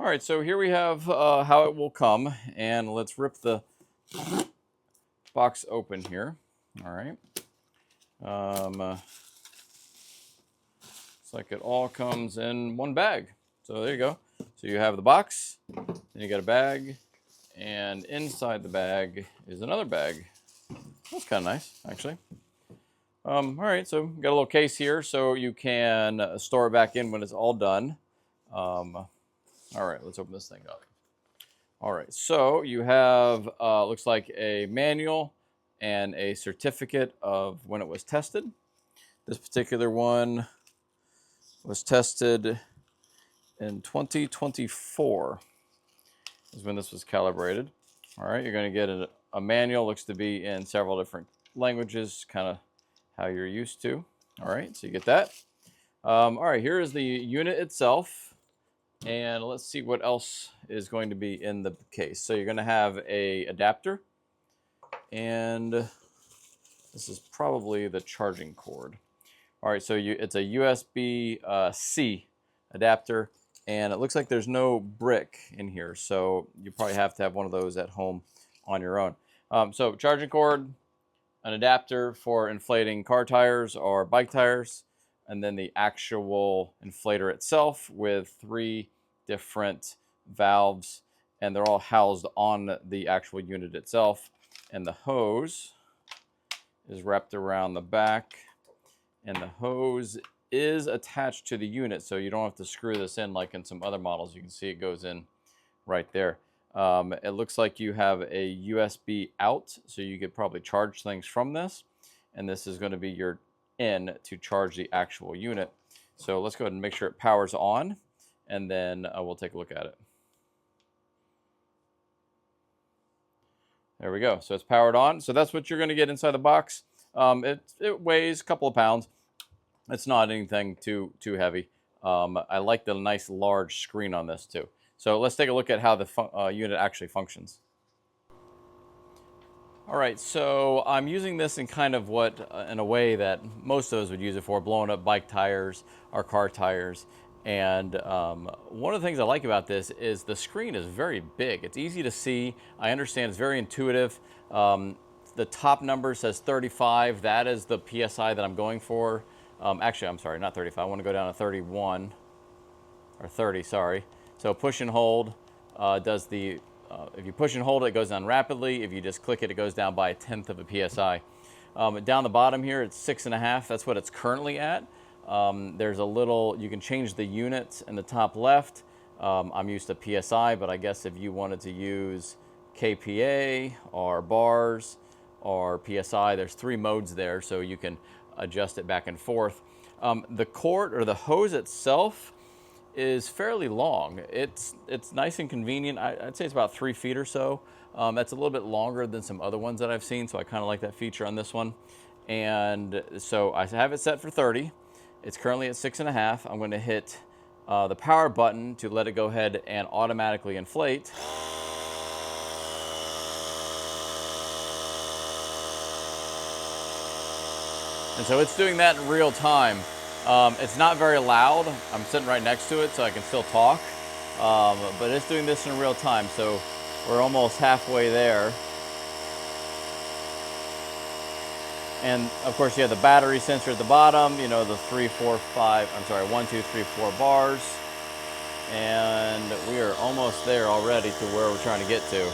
All right, so here we have how it will come, and let's rip the box open here. All right. It's like it all comes in one bag. So there you go. So you have the box, then you got a bag, and inside the bag is another bag. That's kind of nice, actually. All right, so got a little case here so you can store it back in when it's all done. All right, let's open this thing up. All right, so you have, looks like a manual and a certificate of when it was tested. This particular one was tested in 2024 is when this was calibrated. All right, you're going to get a manual, looks to be in several different languages, kind of how you're used to. All right, so you get that. All right, here is the unit itself. And let's see what else is going to be in the case. So you're going to have a adapter. And this is probably the charging cord. All right, so it's a USB-C adapter. And it looks like there's no brick in here. So you probably have to have one of those at home on your own. So charging cord, an adapter for inflating car tires or bike tires, and then the actual inflator itself with 3 different valves, and they're all housed on the actual unit itself. And the hose is wrapped around the back, and the hose is attached to the unit, so you don't have to screw this in like in some other models. You can see it goes in right there. It looks like you have a USB out, so you could probably charge things from this. And this is going to be your in to charge the actual unit. So let's go ahead and make sure it powers on, and then we'll take a look at it. There we go. So it's powered on. So that's what you're going to get inside the box. It weighs a couple of pounds. It's not anything too heavy. I like the nice large screen on this too. So let's take a look at how the unit actually functions. All right, so I'm using this in kind of in a way that most of us would use it for, blowing up bike tires or car tires. And one of the things I like about this is the screen is very big. It's easy to see. I understand it's very intuitive. The top number says 35. That is the PSI that I'm going for. Actually, I'm sorry, not 35. I want to go down to 31 or 30, sorry. So push and hold does the, if you push and hold it, it goes down rapidly. If you just click it, it goes down by 1/10 of a PSI. Down the bottom here, it's 6.5. That's what it's currently at. There's a little, you can change the units in the top left. I'm used to PSI, but I guess if you wanted to use KPA or bars or PSI, there's 3 modes there, so you can adjust it back and forth. The cord or the hose itself is fairly long. It's nice and convenient. I'd say it's about 3 feet or so. That's a little bit longer than some other ones that I've seen, so I kind of like that feature on this one. And so I have it set for 30. It's currently at 6.5. I'm going to hit the power button to let it go ahead and automatically inflate. And so it's doing that in real time. It's not very loud. I'm sitting right next to it, so I can still talk. But it's doing this in real time, so we're almost halfway there. And of course, you have the battery sensor at the bottom, you know, the 1, 2, 3, 4 bars. And we are almost there already to where we're trying to get to.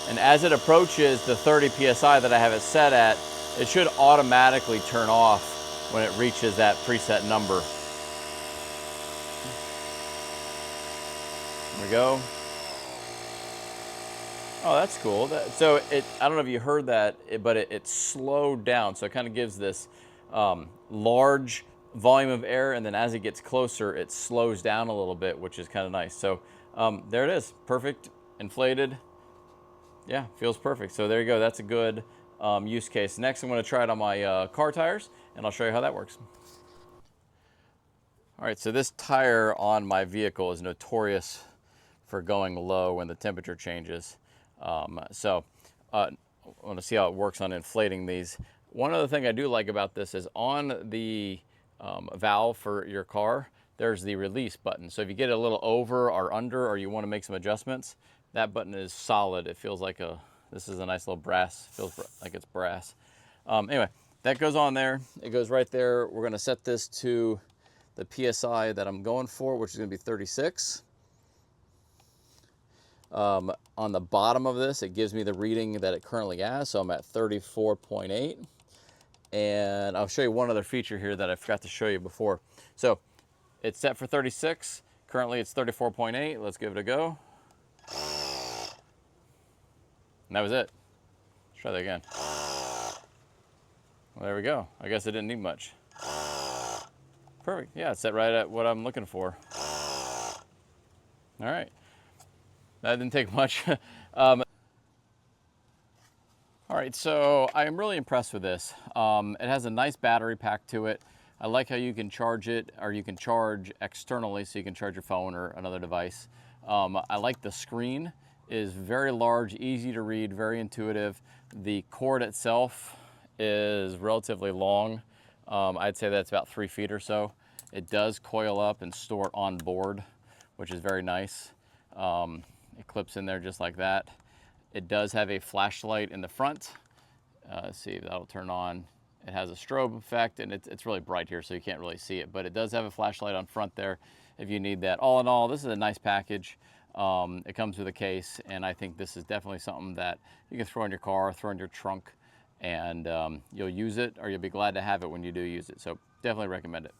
And as it approaches the 30 PSI that I have it set at, it should automatically turn off when it reaches that preset number. There we go. Oh, that's cool. So I don't know if you heard that, but it slowed down. So it kind of gives this large volume of air, and then as it gets closer, it slows down a little bit, which is kind of nice. So there it is, perfect, inflated. Yeah, feels perfect. So there you go. That's a good use case. Next, I'm going to try it on my car tires, and I'll show you how that works. All right, so this tire on my vehicle is notorious for going low when the temperature changes. I want to see how it works on inflating these. One other thing I do like about this is on the valve for your car, there's the release button. So if you get a little over or under, or you want to make some adjustments, that button is solid. It feels like this is a nice little brass, feels like it's brass. Anyway, that goes on there. It goes right there. We're going to set this to the PSI that I'm going for, which is going to be 36. On the bottom of this, it gives me the reading that it currently has. So I'm at 34.8. And I'll show you one other feature here that I forgot to show you before. So it's set for 36. Currently it's 34.8. Let's give it a go. And that was it. Let's try that again. Well, there we go. I guess it didn't need much. Perfect. Yeah, it's set right at what I'm looking for. All right. That didn't take much. All right, so I am really impressed with this. It has a nice battery pack to it. I like how you can charge it, or you can charge externally, so you can charge your phone or another device. I like the screen is very large, easy to read, very intuitive. The cord itself is relatively long. I'd say that's about 3 feet or so. It does coil up and store it on board, which is very nice. It clips in there just like that. It does have a flashlight in the front. Let's see if that'll turn on. It has a strobe effect, and it's really bright here, so you can't really see it, but it does have a flashlight on front there if you need that. All in all, this is a nice package. It comes with a case, and I think this is definitely something that you can throw in your car, throw in your trunk, and you'll use it, or you'll be glad to have it when you do use it. So definitely recommend it.